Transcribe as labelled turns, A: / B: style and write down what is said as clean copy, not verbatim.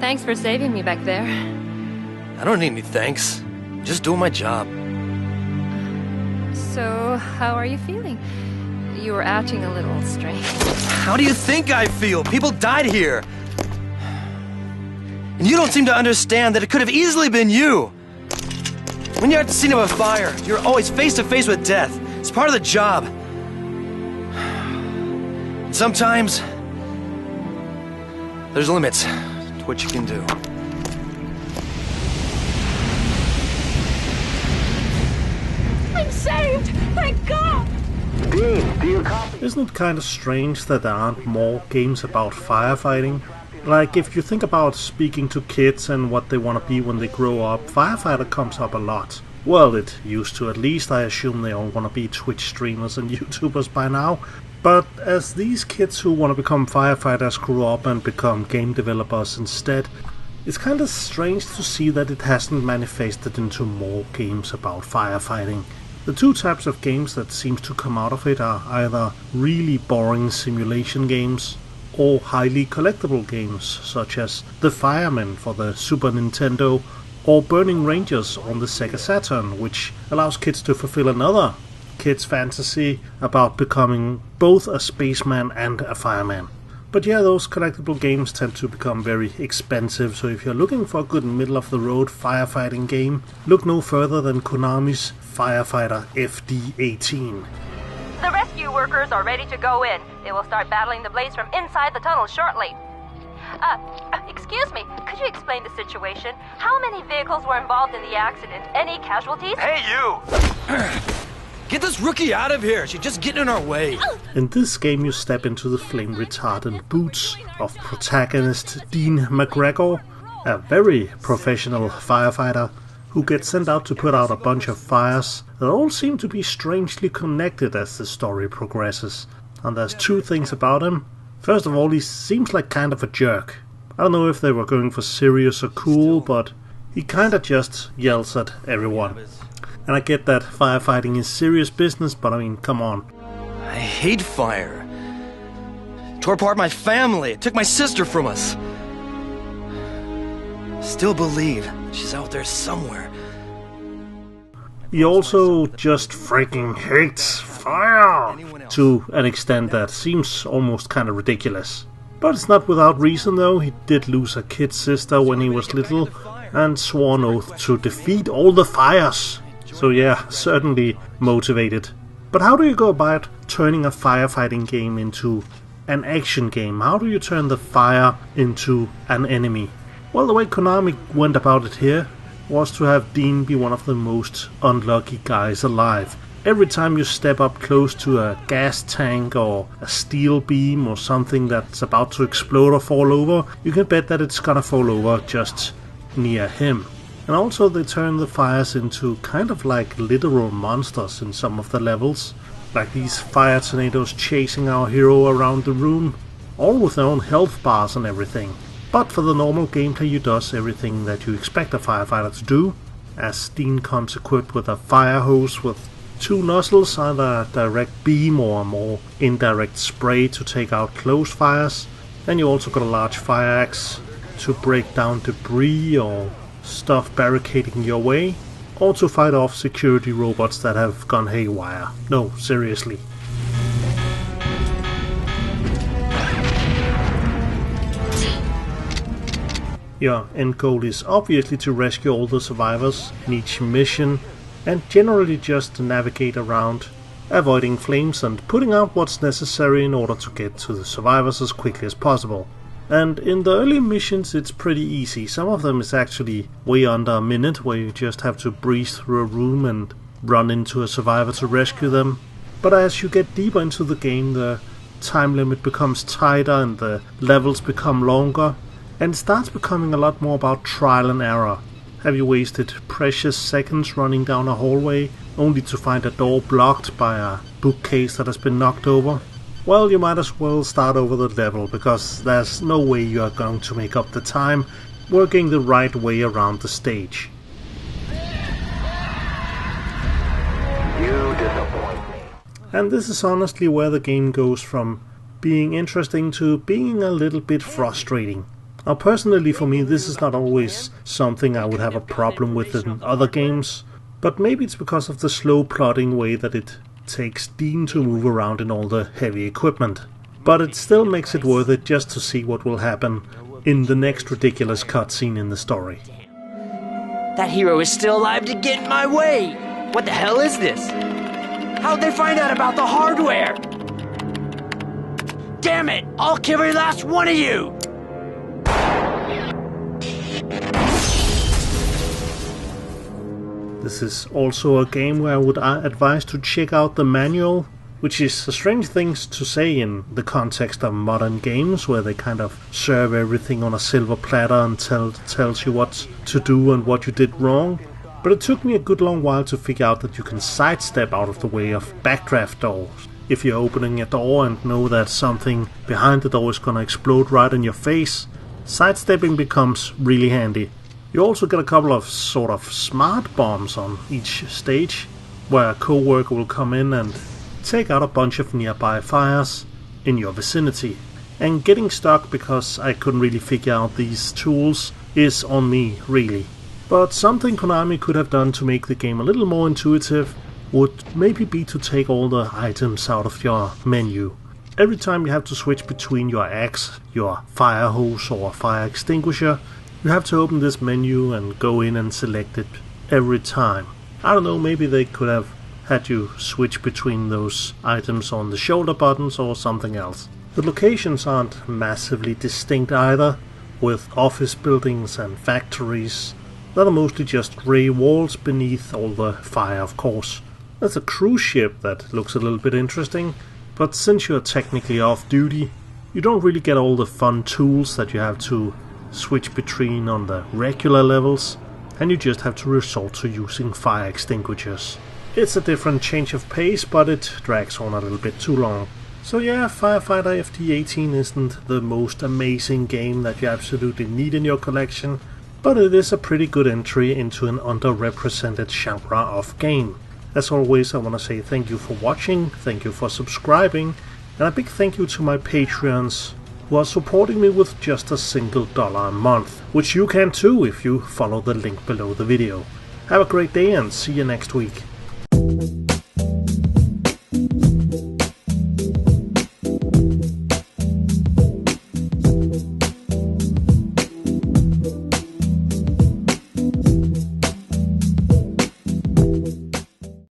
A: Thanks for saving me back there.
B: I don't need any thanks. I'm just doing my job.
A: So, how are you feeling? You were acting a little strange.
B: How do you think I feel? People died here. And you don't seem to understand that it could have easily been you. When you're at the scene of a fire, you're always face to face with death. It's part of the job. And sometimes, there's limits to what you can do.
A: I'm saved! Thank God!
C: Dean, do you copy?
D: Isn't it kind of strange that there aren't more games about firefighting? Like, if you think about speaking to kids and what they want to be when they grow up, Firefighter comes up a lot. Well, it used to at least. I assume they all want to be Twitch streamers and YouTubers by now. But as these kids who want to become firefighters grow up and become game developers instead, it's kind of strange to see that it hasn't manifested into more games about firefighting. The two types of games that seems to come out of it are either really boring simulation games or highly collectible games such as The Fireman for the Super Nintendo or Burning Rangers on the Sega Saturn, which allows kids to fulfill another kid's fantasy about becoming both a spaceman and a fireman. But yeah, those collectible games tend to become very expensive, so if you're looking for a good middle-of-the-road firefighting game, look no further than Konami's Firefighter F.D. 18.
E: The rescue workers are ready to go in. They will start battling the blaze from inside the tunnel shortly. Excuse me, could you explain the situation? How many vehicles were involved in the accident? Any casualties?
B: Hey, you! Get this rookie out of here! She's just getting in our way!
D: In this game you step into the flame-retardant boots of protagonist Dean McGregor, a very professional firefighter who gets sent out to put out a bunch of fires that all seem to be strangely connected as the story progresses. And there's two things about him. First of all, he seems like kind of a jerk. I don't know if they were going for serious or cool, but he kinda just yells at everyone. And I get that firefighting is serious business, but I mean, come on.
B: I hate fire. It tore apart my family. It took my sister from us. Still believe she's out there somewhere.
D: He also just freaking hates fire to an extent that seems almost kind of ridiculous. But it's not without reason though. He did lose a kid sister when he was little and swore an oath to defeat all the fires. So yeah, certainly motivated. But how do you go about turning a firefighting game into an action game? How do you turn the fire into an enemy? Well, the way Konami went about it here was to have Dean be one of the most unlucky guys alive. Every time you step up close to a gas tank or a steel beam or something that's about to explode or fall over, you can bet that it's gonna fall over just near him. And also they turn the fires into kind of like literal monsters in some of the levels. Like these fire tornadoes chasing our hero around the room, all with their own health bars and everything. But for the normal gameplay he does everything that you expect a firefighter to do, as Dean comes equipped with a fire hose with two nozzles, either a direct beam or a more indirect spray to take out close fires. Then you also got a large fire axe to break down debris or stuff barricading your way, or to fight off security robots that have gone haywire. No, seriously. Your end goal is obviously to rescue all the survivors in each mission, and generally just navigate around, avoiding flames and putting out what's necessary in order to get to the survivors as quickly as possible. And in the early missions it's pretty easy. Some of them is actually way under a minute, where you just have to breeze through a room and run into a survivor to rescue them. But as you get deeper into the game, the time limit becomes tighter and the levels become longer, and it starts becoming a lot more about trial and error. Have you wasted precious seconds running down a hallway only to find a door blocked by a bookcase that has been knocked over? Well, you might as well start over the level, because there's no way you are going to make up the time working the right way around the stage.
C: You disappoint me.
D: And this is honestly where the game goes from being interesting to being a little bit frustrating. Now personally for me this is not always something I would have a problem with in other games, but maybe it's because of the slow plotting way that it takes Dean to move around in all the heavy equipment. But it still makes it worth it just to see what will happen in the next ridiculous cutscene in the story.
F: That hero is still alive to get in my way! What the hell is this? How'd they find out about the hardware? Damn it! I'll kill every last one of you!
D: This is also a game where I would advise to check out the manual, which is a strange thing to say in the context of modern games where they kind of serve everything on a silver platter and tells you what to do and what you did wrong. But it took me a good long while to figure out that you can sidestep out of the way of backdraft doors. If you're opening a door and know that something behind the door is gonna explode right in your face, sidestepping becomes really handy. You also get a couple of sort of smart bombs on each stage, where a co-worker will come in and take out a bunch of nearby fires in your vicinity. And getting stuck because I couldn't really figure out these tools is on me, really. But something Konami could have done to make the game a little more intuitive would maybe be to take all the items out of your menu. Every time you have to switch between your axe, your fire hose or fire extinguisher, you have to open this menu and go in and select it every time. I don't know, maybe they could have had you switch between those items on the shoulder buttons or something else. The locations aren't massively distinct either, with office buildings and factories that are mostly just grey walls beneath all the fire, of course. There's a cruise ship that looks a little bit interesting, but since you're technically off duty, you don't really get all the fun tools that you have to switch between on the regular levels, and you just have to resort to using fire extinguishers. It's a different change of pace, but it drags on a little bit too long. So yeah, Firefighter FD 18 isn't the most amazing game that you absolutely need in your collection, but it is a pretty good entry into an underrepresented genre of game. As always, I want to say thank you for watching, thank you for subscribing, and a big thank you to my Patreons who are supporting me with just a single $1 a month, which you can too if you follow the link below the video. Have a great day and see you next week.